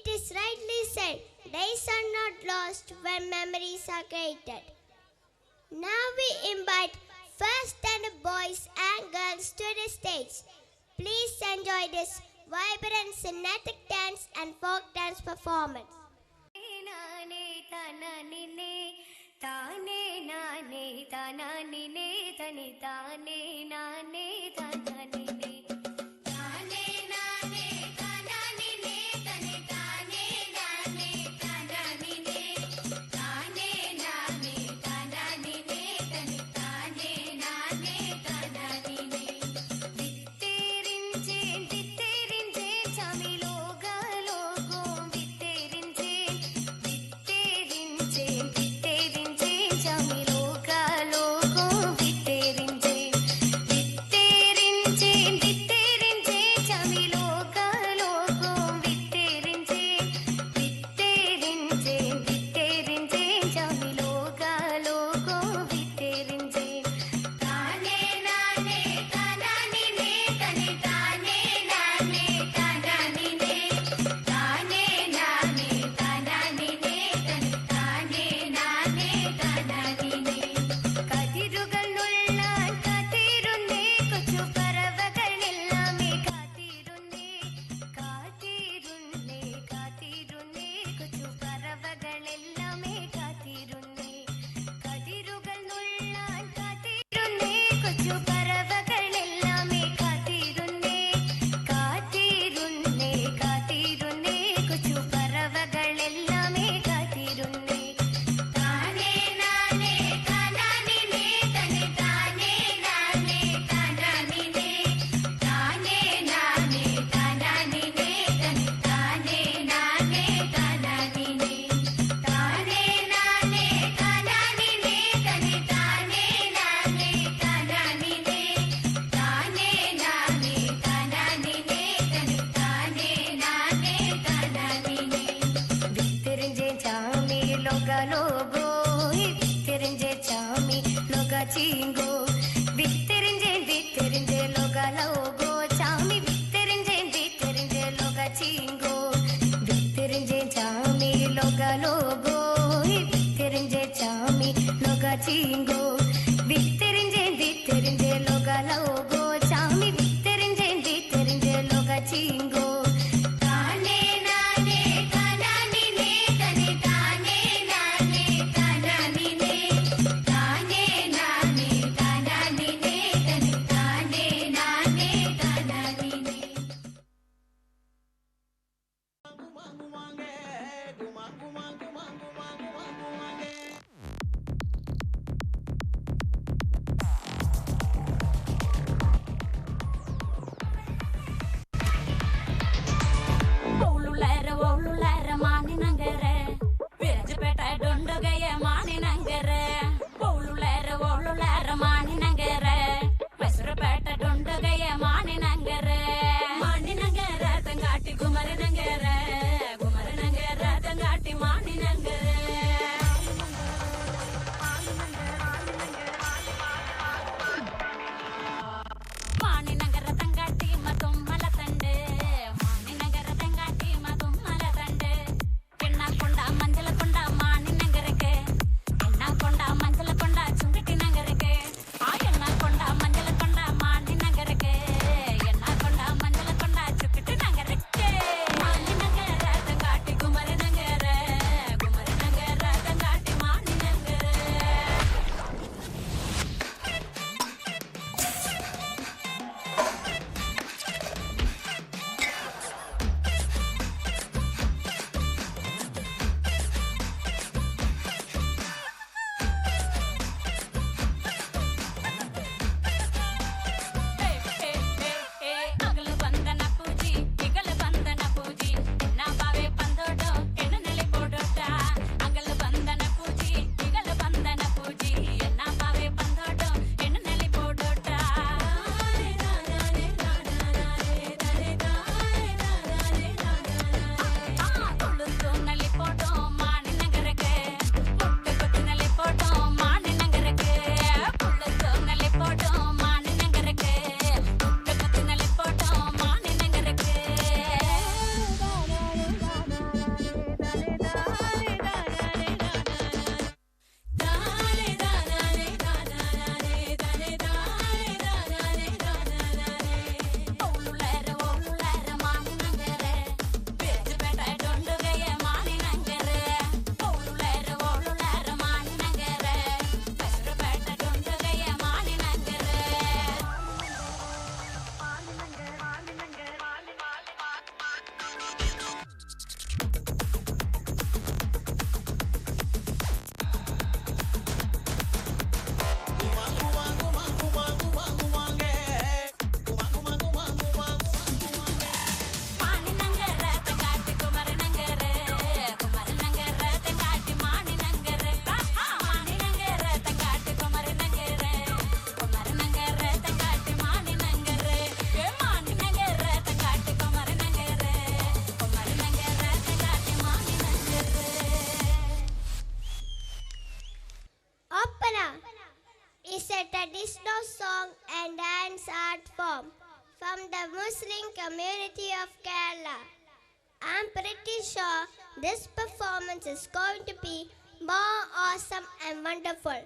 It is rightly said, days are not lost when memories are created. Now we invite first standard boys and girls to the stage. Please enjoy this vibrant Cinematic dance and folk dance performance. Mani perform from the Muslim community of Kerala. I'm pretty sure this performance is going to be more awesome and wonderful.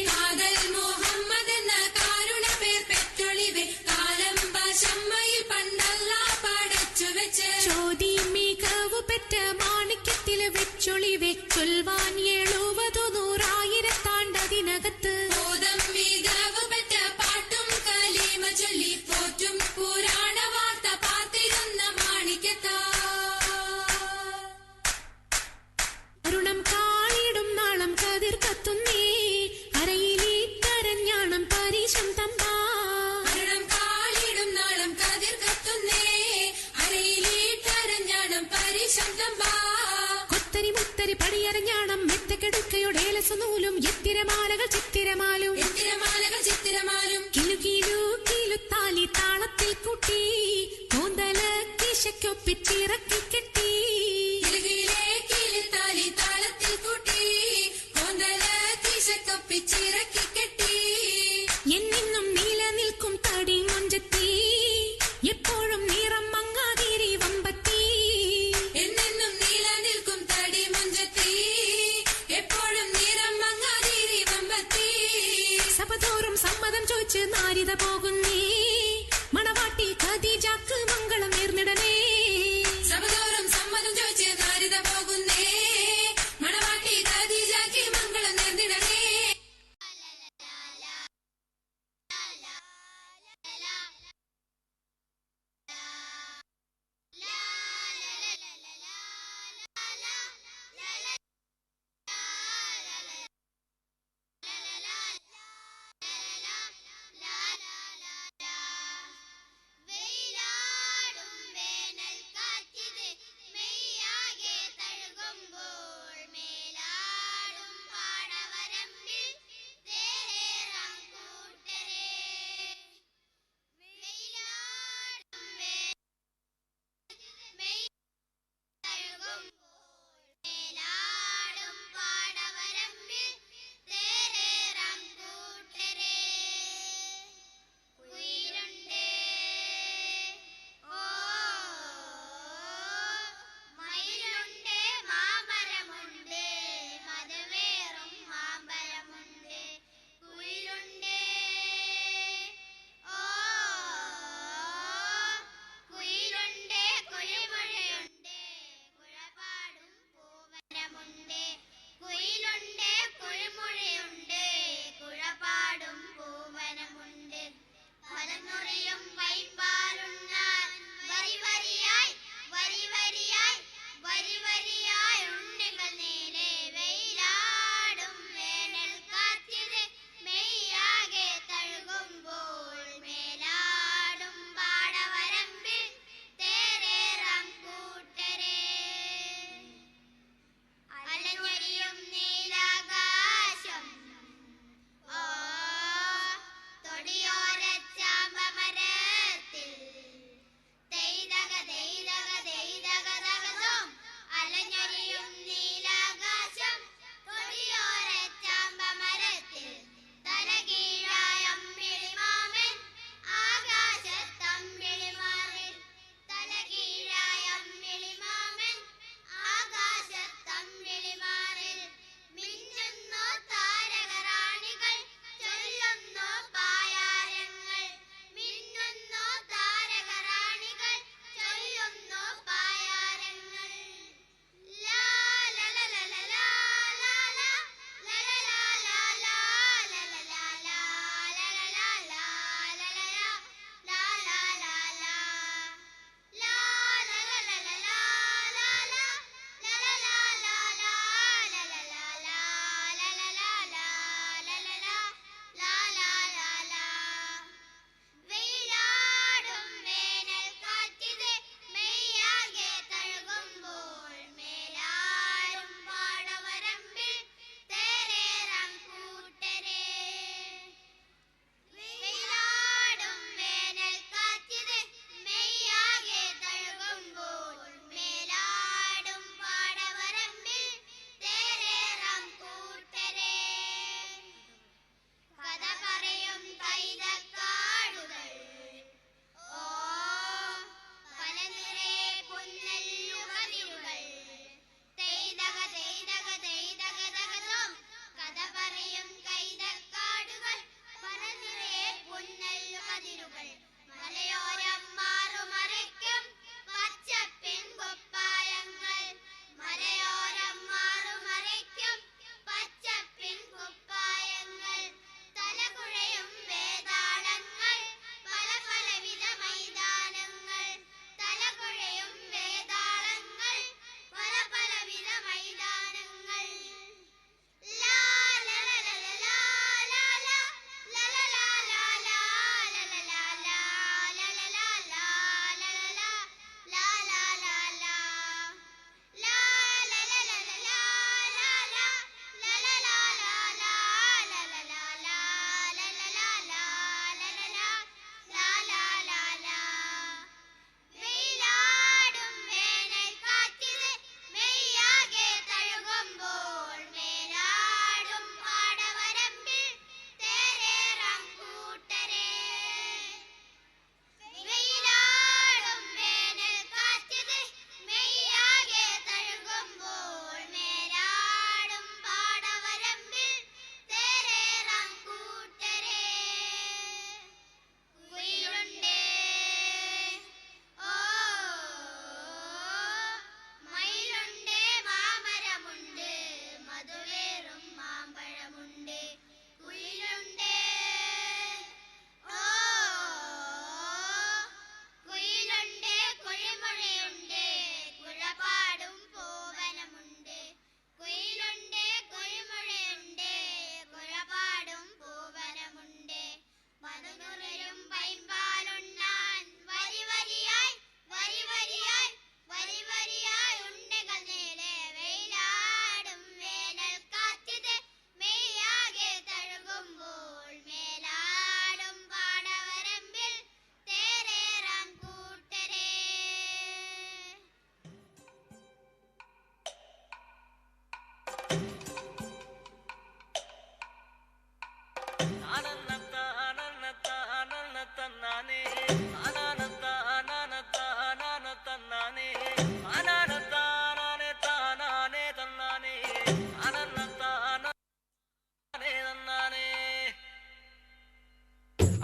കാതൽ മുഹമ്മദ് എന്ന കാരുണ പേർ പെറ്റൊളിവേ പിച്ചിറക്കി കെട്ടി കിളിത്താലി താളത്തിൽ കൂട്ടി കോന്തല കീശക്കൊപ്പിച്ചിറക്കി കെട്ടി എന്നെന്നും നിലനിൽക്കും തടി മുഞ്ചത്തി എപ്പോഴും നിറം മങ്ങാതിരി വമ്പത്തി എന്നെന്നും നിലനിൽക്കും തടി മുഞ്ചത്തി എപ്പോഴും നിറം മങ്ങാതിരി വമ്പത്തി സഭതോറും സമ്മതം ചോദിച്ച് നാരിത പോകുന്നേ മണവാട്ടി ഖദീജക്ക് മംഗളം നേർന്നിടനേ സഭതോറും സമ്മതം ചോദിച്ച് നാരിത പോകുന്നേ മണവാട്ടി ഖദീജക്ക് മംഗളം നേർന്നിടനേ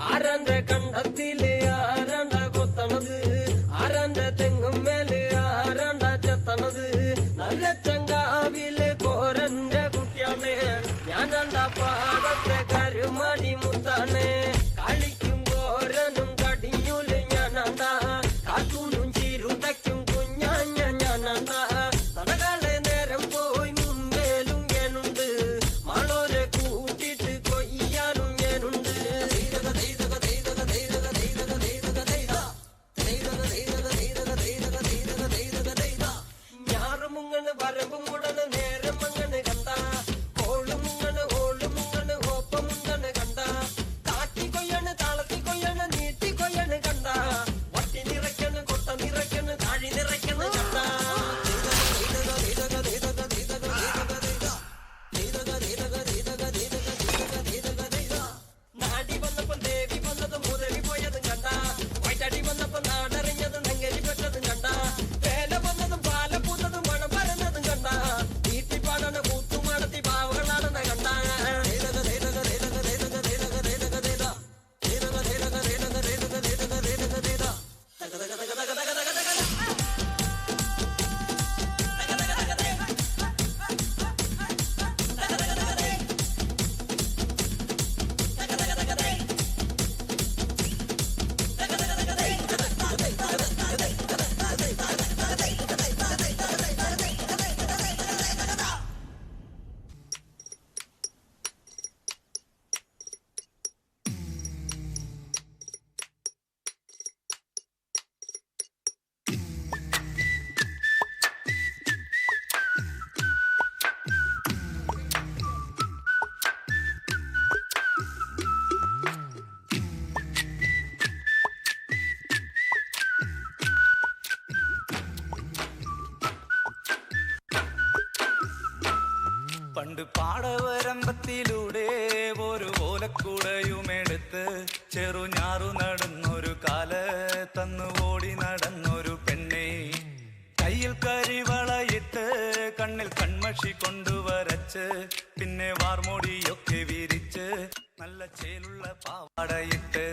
ആരന്റെ കണ്ടത്തിലെ ആരണ്ട കൊത്തണത് ആരന്റെ തെങ്ങും മേലെ ആരണ്ട ചെത്തണത് നല്ല ചങ്കാവിലെ കോരന്റെ കുട്ടിയാണ് ഞാനണ്ട പാടത്തെ കരുമണി മുത്താണ് കളിക്കും കോരനും കടിഞ്ഞൂല് ഞാനണ്ട കാത്തൂനും ചീരുതയ്ക്കും കുഞ്ഞാഞ്ഞ ഞാനണ്ട തടകളെ നേരം പോയി മുമ്പേലും ഞാനുണ്ട് മാളോരെ കൂട്ടിട്ട് കൊയ്യാനും ഞാനുണ്ട് ഞാറുമുങ്ങണ് വരമ്പും കൂടണ് നേരം മങ്ങണ് കണ്ട ഓളുമുങ്ങണ് ഓളുമുങ്ങണ് ഓപ്പമുങ്ങണ് കണ്ട കാട്ടി കൊയ്യണ് താളത്തി കൊയ്യണ് നീട്ടി കൊയ്യണ് കണ്ട വട്ടി നിറയ്ക്കണ് കൊട്ട നിറയ്ക്കണ് താഴി നിറയ്ക്കണ് കണ്ട നാടി വന്നപ്പം ദേവി വന്നതും മുരളി പോയതും കണ്ട വൈറ്റടി വന്നപ്പം നാടറിഞ്ഞതും നങ്ങരി പെട്ടതും കണ്ട വേല വന്നതും പാല പൂത്തതും മണം പരന്നതും കണ്ട വീട്ടിപ്പാടണ കൂത്തുമടത്തി പാവകളാണെന്ന കണ്ട പണ്ട് പാടവരമ്പത്തിലൂടെ ഒരു ഓലക്കുടയുമെടുത്ത് ചെറുഞാറു നടന്നൊരു കാല തന്നു ഓടി നടന്നൊരു പെണ്ണെ കയ്യിൽ കരിവളയിട്ട് കണ്ണിൽ കൺമഷി കൊണ്ടുവരച്ച് പിന്നെ വാർമോടിയൊക്കെ വിരിച്ച് നല്ല ചേലുള്ള പാവാടയിട്ട്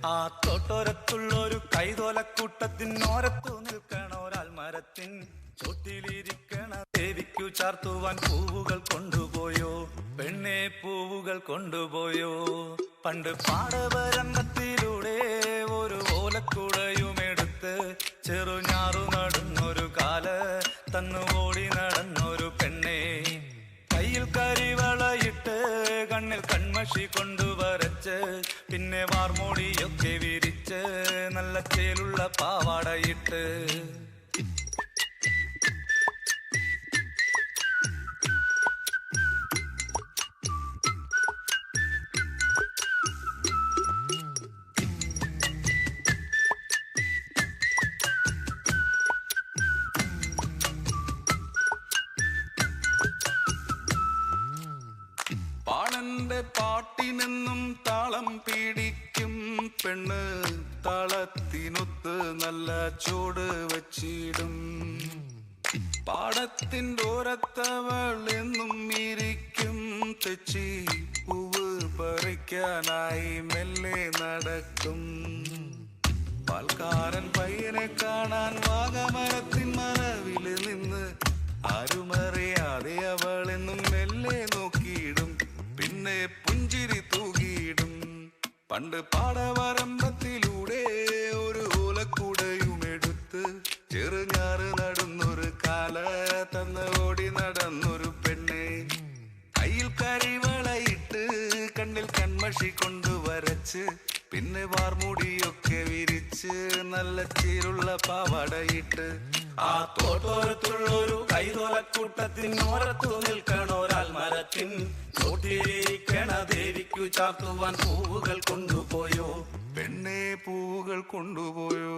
ആ തോട്ടോരത്തുള്ളൊരു കൈതോലക്കൂട്ടത്തിനോരത്തു നിൽക്കണൊരാൽ മരത്തിൻ ചോട്ടിലിരിക്കണ ദേവിക്കു ചാർത്തുവാൻ പൂവുകൾ കൊണ്ടുപോയോ പെണ്ണെ പൂവുകൾ കൊണ്ടുപോയോ പണ്ട് പാടവരമ്പത്തിലൂടെ ഒരു ഓലക്കുടയുമെടുത്ത് ചെറുഞാറു നടന്നൊരു കാല തന്നു ഓടി നടന്നൊരു പെണ്ണെ കയ്യിൽ കരിവളയിട്ട് കണ്ണിൽ കൺമഷി കൊണ്ടുവരച്ച് പിന്നെ വാർമോടിയൊക്കെ വിരിച്ച് നല്ല ചേലുള്ള പാവാടയിട്ട് പാണന്റെ പാട്ടിനെന്നും താളം പിടിക്കും പെണ്ണ് താളത്തിനൊത്ത് നല്ല ചൂട് വച്ചിടും പാടത്തിൻ്റെ ഓരത്തവൾ എന്നും ഇരിക്കും തെച്ചി പൂവ് പറിക്കാനായി മെല്ലെ നടക്കും പാൽക്കാരൻ പയ്യനെ കാണാൻ വാഗമരത്തിൻ മറവില് നിന്ന് ആരുമറിയാതെ അവളെന്നും മെല്ലെ നോക്കിയിടും പിന്നെ പുഞ്ചിരി തൂകിയിടും പണ്ട് പാടവരമ്പത്തിലൂടെ ഒരു ഓലക്കുടയുമെടുത്ത് ചെറുഞാറ് നടന്നൊരു കാല തന്ന് ഓടി നടന്നൊരു പെണ്ണെ കയ്യിൽ കരിവളയിട്ട് കണ്ണിൽ കൺമഷി കൊണ്ടുവരച്ച് പിന്നെ വാർമുടിയൊക്കെ വിരിച്ച് നല്ല ചീരുള്ള പാവാടയിട്ട് ആ തോട്ടോരത്തുള്ളൊരു കൈതോലക്കൂട്ടത്തിനോരത്തു നിൽക്കണൊരാൽ മരത്തിൻ ചോട്ടിലിരിക്കണ ദേവിക്കു ചാർത്തുവാൻ പൂവുകൾ കൊണ്ടുപോയോ പെണ്ണെ പൂവുകൾ കൊണ്ടുപോയോ